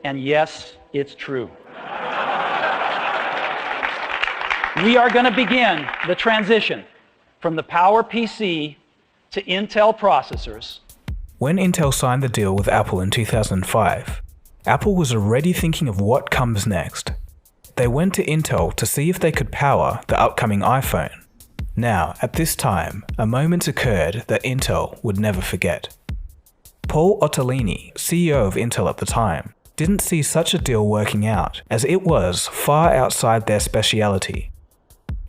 And yes, it's true. We are going to begin the transition from the PowerPC to Intel processors. When Intel signed the deal with Apple in 2005, Apple was already thinking of what comes next. They went to Intel to see if they could power the upcoming iPhone. Now, at this time, a moment occurred that Intel would never forget. Paul Otellini, CEO of Intel at the time, didn't see such a deal working out, as it was far outside their speciality.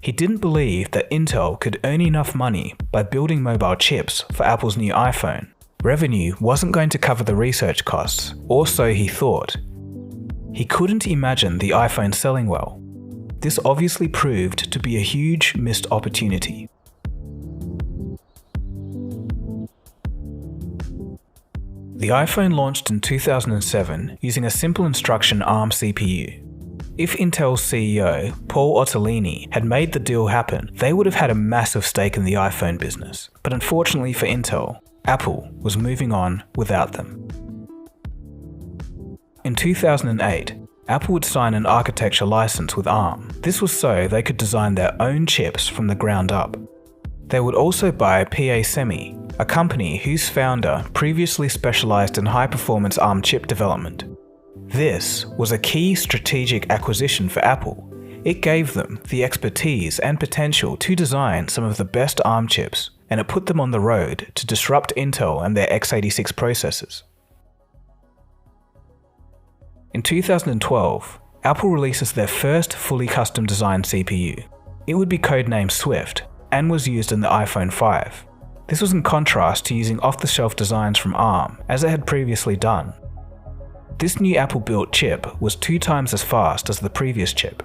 He didn't believe that Intel could earn enough money by building mobile chips for Apple's new iPhone. Revenue wasn't going to cover the research costs, or so he thought. He couldn't imagine the iPhone selling well. This obviously proved to be a huge missed opportunity. The iPhone launched in 2007 using a simple instruction ARM CPU. If Intel's CEO, Paul Otellini, had made the deal happen, they would have had a massive stake in the iPhone business. But unfortunately for Intel, Apple was moving on without them. In 2008, Apple would sign an architecture license with ARM. This was so they could design their own chips from the ground up. They would also buy PA Semi, a company whose founder previously specialized in high-performance ARM chip development. This was a key strategic acquisition for Apple. It gave them the expertise and potential to design some of the best ARM chips, and it put them on the road to disrupt Intel and their x86 processors. In 2012, Apple releases their first fully custom designed CPU. It would be codenamed Swift and was used in the iPhone 5. This was in contrast to using off-the-shelf designs from ARM, as it had previously done. This new Apple-built chip was 2 times as fast as the previous chip.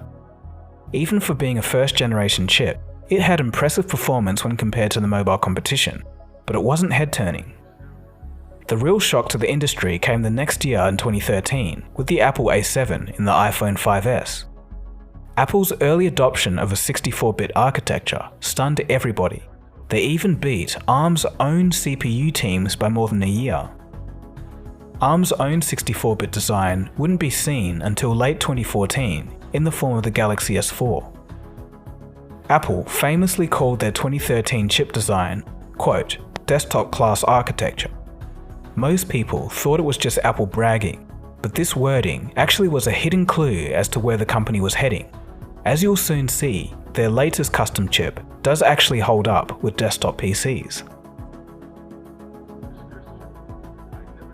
Even for being a first-generation chip, it had impressive performance when compared to the mobile competition, but it wasn't head-turning. The real shock to the industry came the next year in 2013 with the Apple A7 in the iPhone 5S. Apple's early adoption of a 64-bit architecture stunned everybody. They even beat ARM's own CPU teams by more than a year. ARM's own 64-bit design wouldn't be seen until late 2014 in the form of the Galaxy S4. Apple famously called their 2013 chip design, quote, desktop-class architecture. Most people thought it was just Apple bragging, but this wording actually was a hidden clue as to where the company was heading. As you'll soon see, their latest custom chip does actually hold up with desktop PCs.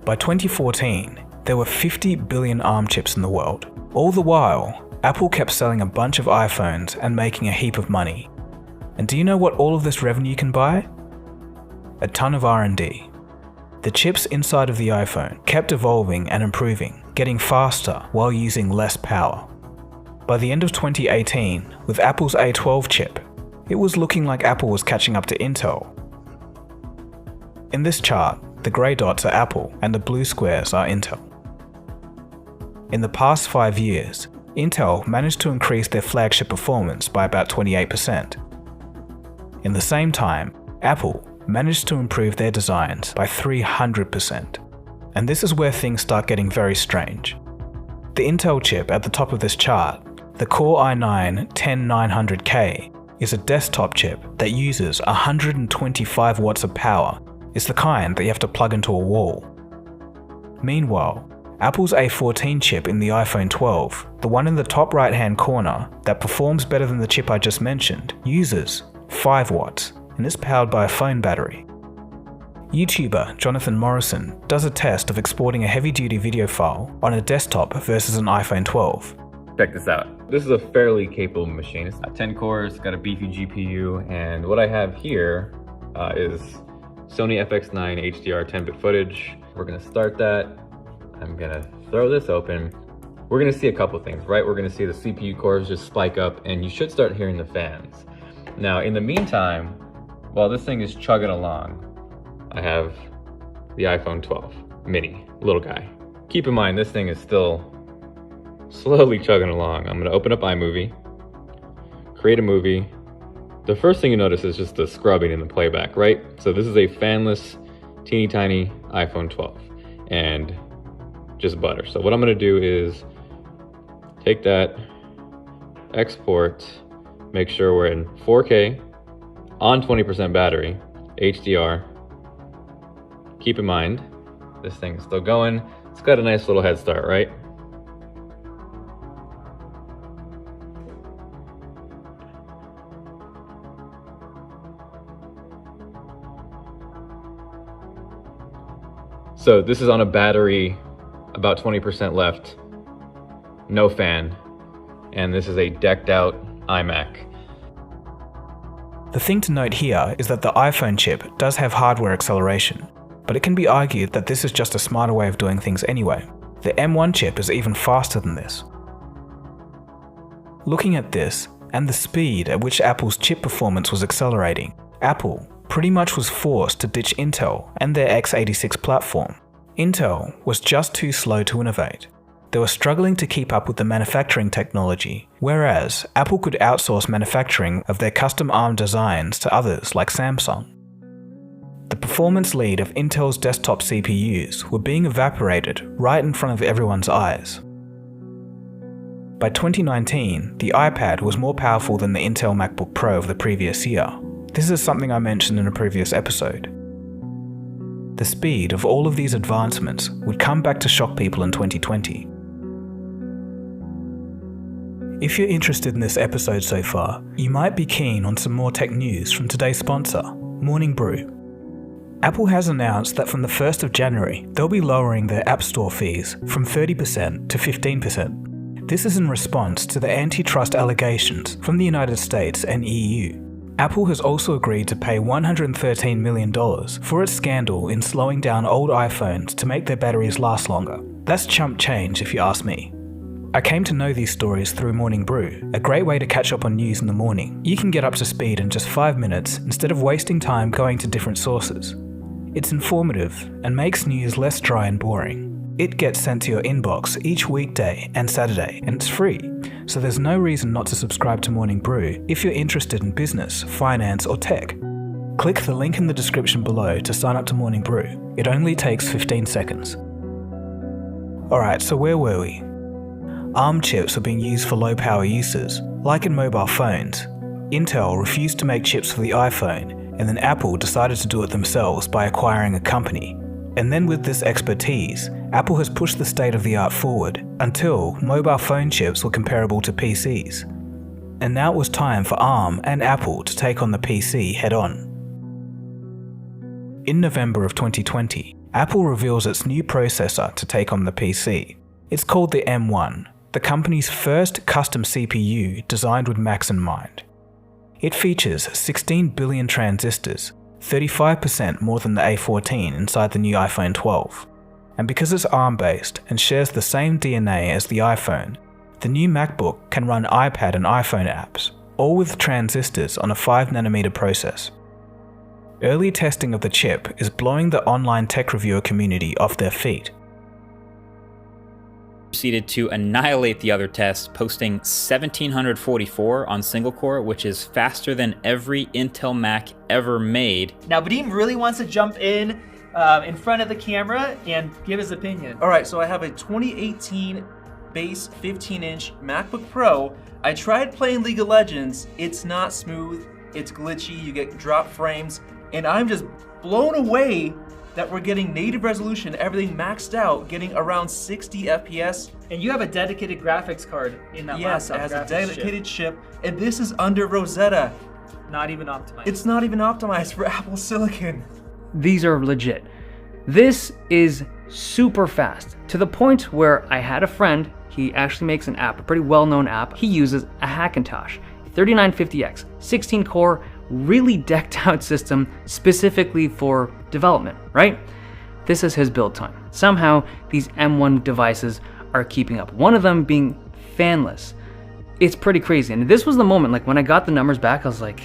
By 2014, there were 50 billion ARM chips in the world. All the while, Apple kept selling a bunch of iPhones and making a heap of money. And do you know what all of this revenue can buy? A ton of R&D. The chips inside of the iPhone kept evolving and improving, getting faster while using less power. By the end of 2018, with Apple's A12 chip, it was looking like Apple was catching up to Intel. In this chart, the grey dots are Apple and the blue squares are Intel. In the past 5 years, Intel managed to increase their flagship performance by about 28%. In the same time, Apple managed to improve their designs by 300%. And this is where things start getting very strange. The Intel chip at the top of this chart, the Core i9-10900K, is a desktop chip that uses 125 watts of power. It's the kind that you have to plug into a wall. Meanwhile, Apple's A14 chip in the iPhone 12, the one in the top right-hand corner that performs better than the chip I just mentioned, uses 5 watts and is powered by a phone battery. YouTuber Jonathan Morrison does a test of exporting a heavy-duty video file on a desktop versus an iPhone 12. Check this out. This is a fairly capable machine. It's got 10 cores, got a beefy GPU, and what I have here is Sony FX9 HDR 10-bit footage. We're gonna start that. I'm gonna throw this open. We're gonna see a couple things, right? We're gonna see the CPU cores just spike up, and you should start hearing the fans. Now, in the meantime, while this thing is chugging along, I have the iPhone 12 mini, little guy. Keep in mind, this thing is still slowly chugging along. I'm gonna open up iMovie, create a movie. The first thing you notice is just the scrubbing in the playback, right? So this is a fanless, teeny tiny iPhone 12. And just butter. So what I'm gonna do is take that, export, make sure we're in 4K, on 20% battery, HDR. Keep in mind, this thing's still going. It's got a nice little head start, right? So this is on a battery, about 20% left, no fan, and this is a decked out iMac. The thing to note here is that the iPhone chip does have hardware acceleration, but it can be argued that this is just a smarter way of doing things anyway. The M1 chip is even faster than this. Looking at this, and the speed at which Apple's chip performance was accelerating, Apple pretty much was forced to ditch Intel and their x86 platform. Intel was just too slow to innovate. They were struggling to keep up with the manufacturing technology, whereas Apple could outsource manufacturing of their custom ARM designs to others like Samsung. The performance lead of Intel's desktop CPUs were being evaporated right in front of everyone's eyes. By 2019, the iPad was more powerful than the Intel MacBook Pro of the previous year. This is something I mentioned in a previous episode. The speed of all of these advancements would come back to shock people in 2020. If you're interested in this episode so far, you might be keen on some more tech news from today's sponsor, Morning Brew. Apple has announced that from the 1st of January, they'll be lowering their App Store fees from 30% to 15%. This is in response to the antitrust allegations from the United States and EU. Apple has also agreed to pay $113 million for its scandal in slowing down old iPhones to make their batteries last longer. That's chump change if you ask me. I came to know these stories through Morning Brew, a great way to catch up on news in the morning. You can get up to speed in just 5 minutes instead of wasting time going to different sources. It's informative and makes news less dry and boring. It gets sent to your inbox each weekday and Saturday, and it's free, so there's no reason not to subscribe to Morning Brew if you're interested in business, finance, or tech. Click the link in the description below to sign up to Morning Brew. It only takes 15 seconds. Alright, so where were we? ARM chips were being used for low-power uses, like in mobile phones. Intel refused to make chips for the iPhone, and then Apple decided to do it themselves by acquiring a company. And then with this expertise, Apple has pushed the state-of-the-art forward until mobile phone chips were comparable to PCs. And now it was time for ARM and Apple to take on the PC head-on. In November of 2020, Apple reveals its new processor to take on the PC. It's called the M1, the company's first custom CPU designed with Macs in mind. It features 16 billion transistors, 35% more than the A14 inside the new iPhone 12. And because it's ARM-based and shares the same DNA as the iPhone, the new MacBook can run iPad and iPhone apps, all with transistors on a 5nm process. Early testing of the chip is blowing the online tech reviewer community off their feet. Proceeded to annihilate the other tests, posting 1744 on single core, which is faster than every Intel Mac ever made. Now, Vadim really wants to jump in front of the camera and give his opinion. All right, so I have a 2018 base 15-inch MacBook Pro. I tried playing League of Legends. It's not smooth, it's glitchy, you get drop frames, and I'm just blown away that we're getting native resolution, everything maxed out, getting around 60 FPS. And you have a dedicated graphics card in that Yes, it laptop. has a dedicated chip, and this is under Rosetta. Not even optimized. It's not even optimized for Apple Silicon. These are legit. This is super fast, to the point where I had a friend, he actually makes an app, a pretty well-known app. He uses a Hackintosh 3950X, 16-core, really decked out system specifically for development, right? This is his build time. Somehow, these M1 devices are keeping up. One of them being fanless. It's pretty crazy. And this was the moment, like when I got the numbers back, I was like,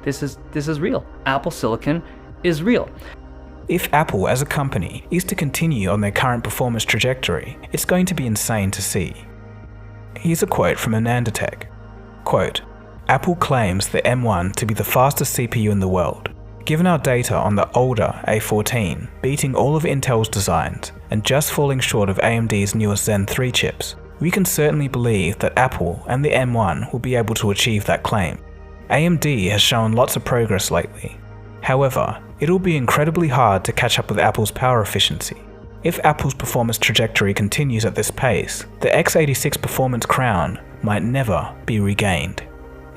this is real. Apple Silicon is real. If Apple as a company is to continue on their current performance trajectory, it's going to be insane to see. Here's a quote from AnandaTech. Quote, Apple claims the M1 to be the fastest CPU in the world. Given our data on the older A14 beating all of Intel's designs, and just falling short of AMD's newest Zen 3 chips, we can certainly believe that Apple and the M1 will be able to achieve that claim. AMD has shown lots of progress lately. However, it'll be incredibly hard to catch up with Apple's power efficiency. If Apple's performance trajectory continues at this pace, the x86 performance crown might never be regained."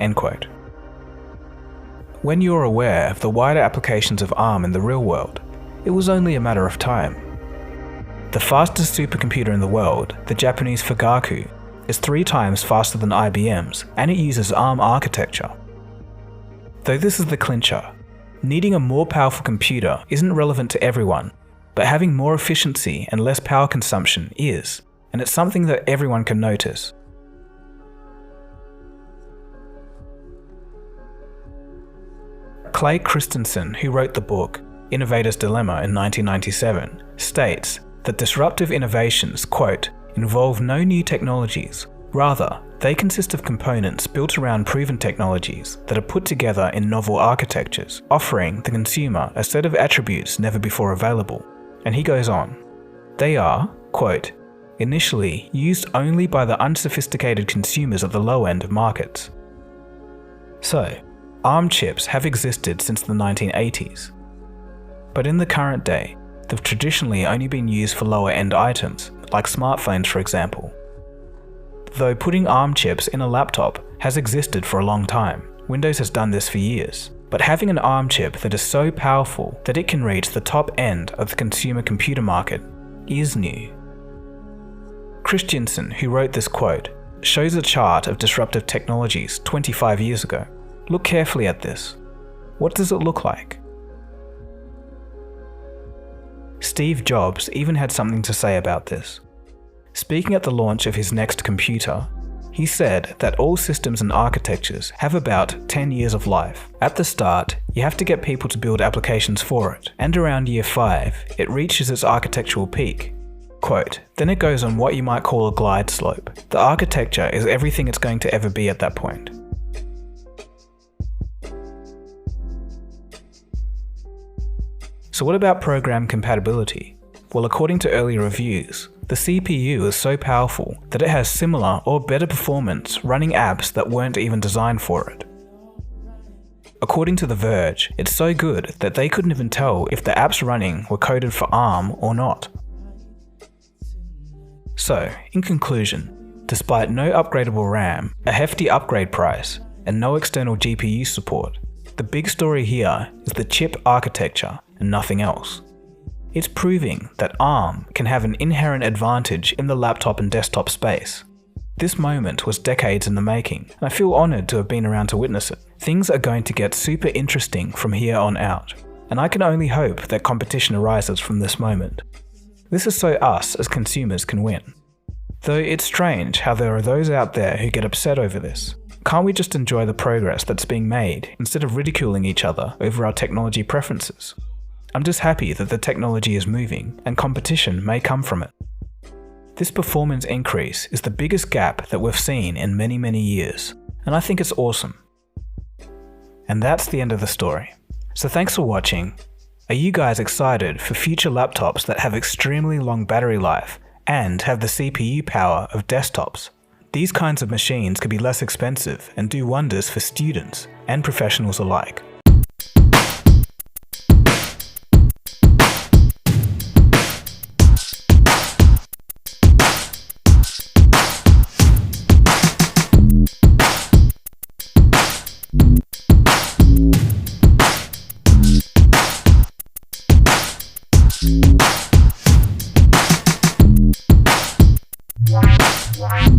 End quote. When you're aware of the wider applications of ARM in the real world, it was only a matter of time. The fastest supercomputer in the world, the Japanese Fugaku, is 3 times faster than IBM's, and it uses ARM architecture. Though this is the clincher, needing a more powerful computer isn't relevant to everyone, but having more efficiency and less power consumption is, and it's something that everyone can notice. Clay Christensen, who wrote the book Innovator's Dilemma in 1997, states that disruptive innovations, quote, "involve no new technologies. Rather, they consist of components built around proven technologies that are put together in novel architectures, offering the consumer a set of attributes never before available." And he goes on, "They are, quote, initially used only by the unsophisticated consumers at the low end of markets." So, ARM chips have existed since the 1980s. But in the current day, they've traditionally only been used for lower end items, like smartphones for example. Though putting ARM chips in a laptop has existed for a long time, Windows has done this for years. But having an ARM chip that is so powerful that it can reach the top end of the consumer computer market is new. Christensen, who wrote this quote, shows a chart of disruptive technologies 25 years ago. Look carefully at this. What does it look like? Steve Jobs even had something to say about this. Speaking at the launch of his next computer, he said that all systems and architectures have about 10 years of life. At the start, you have to get people to build applications for it, and around year 5, it reaches its architectural peak. Quote, "Then it goes on what you might call a glide slope. The architecture is everything it's going to ever be at that point." So what about program compatibility? Well, according to earlier reviews, the CPU is so powerful that it has similar or better performance running apps that weren't even designed for it. According to The Verge, it's so good that they couldn't even tell if the apps running were coded for ARM or not. So, in conclusion, despite no upgradable RAM, a hefty upgrade price, and no external GPU support, the big story here is the chip architecture and nothing else. It's proving that ARM can have an inherent advantage in the laptop and desktop space. This moment was decades in the making, and I feel honoured to have been around to witness it. Things are going to get super interesting from here on out, and I can only hope that competition arises from this moment. This is so us as consumers can win. Though it's strange how there are those out there who get upset over this. Can't we just enjoy the progress that's being made instead of ridiculing each other over our technology preferences? I'm just happy that the technology is moving and competition may come from it. This performance increase is the biggest gap that we've seen in many years, and I think it's awesome. And that's the end of the story. So thanks for watching. Are you guys excited for future laptops that have extremely long battery life and have the CPU power of desktops? These kinds of machines could be less expensive and do wonders for students and professionals alike. Wow.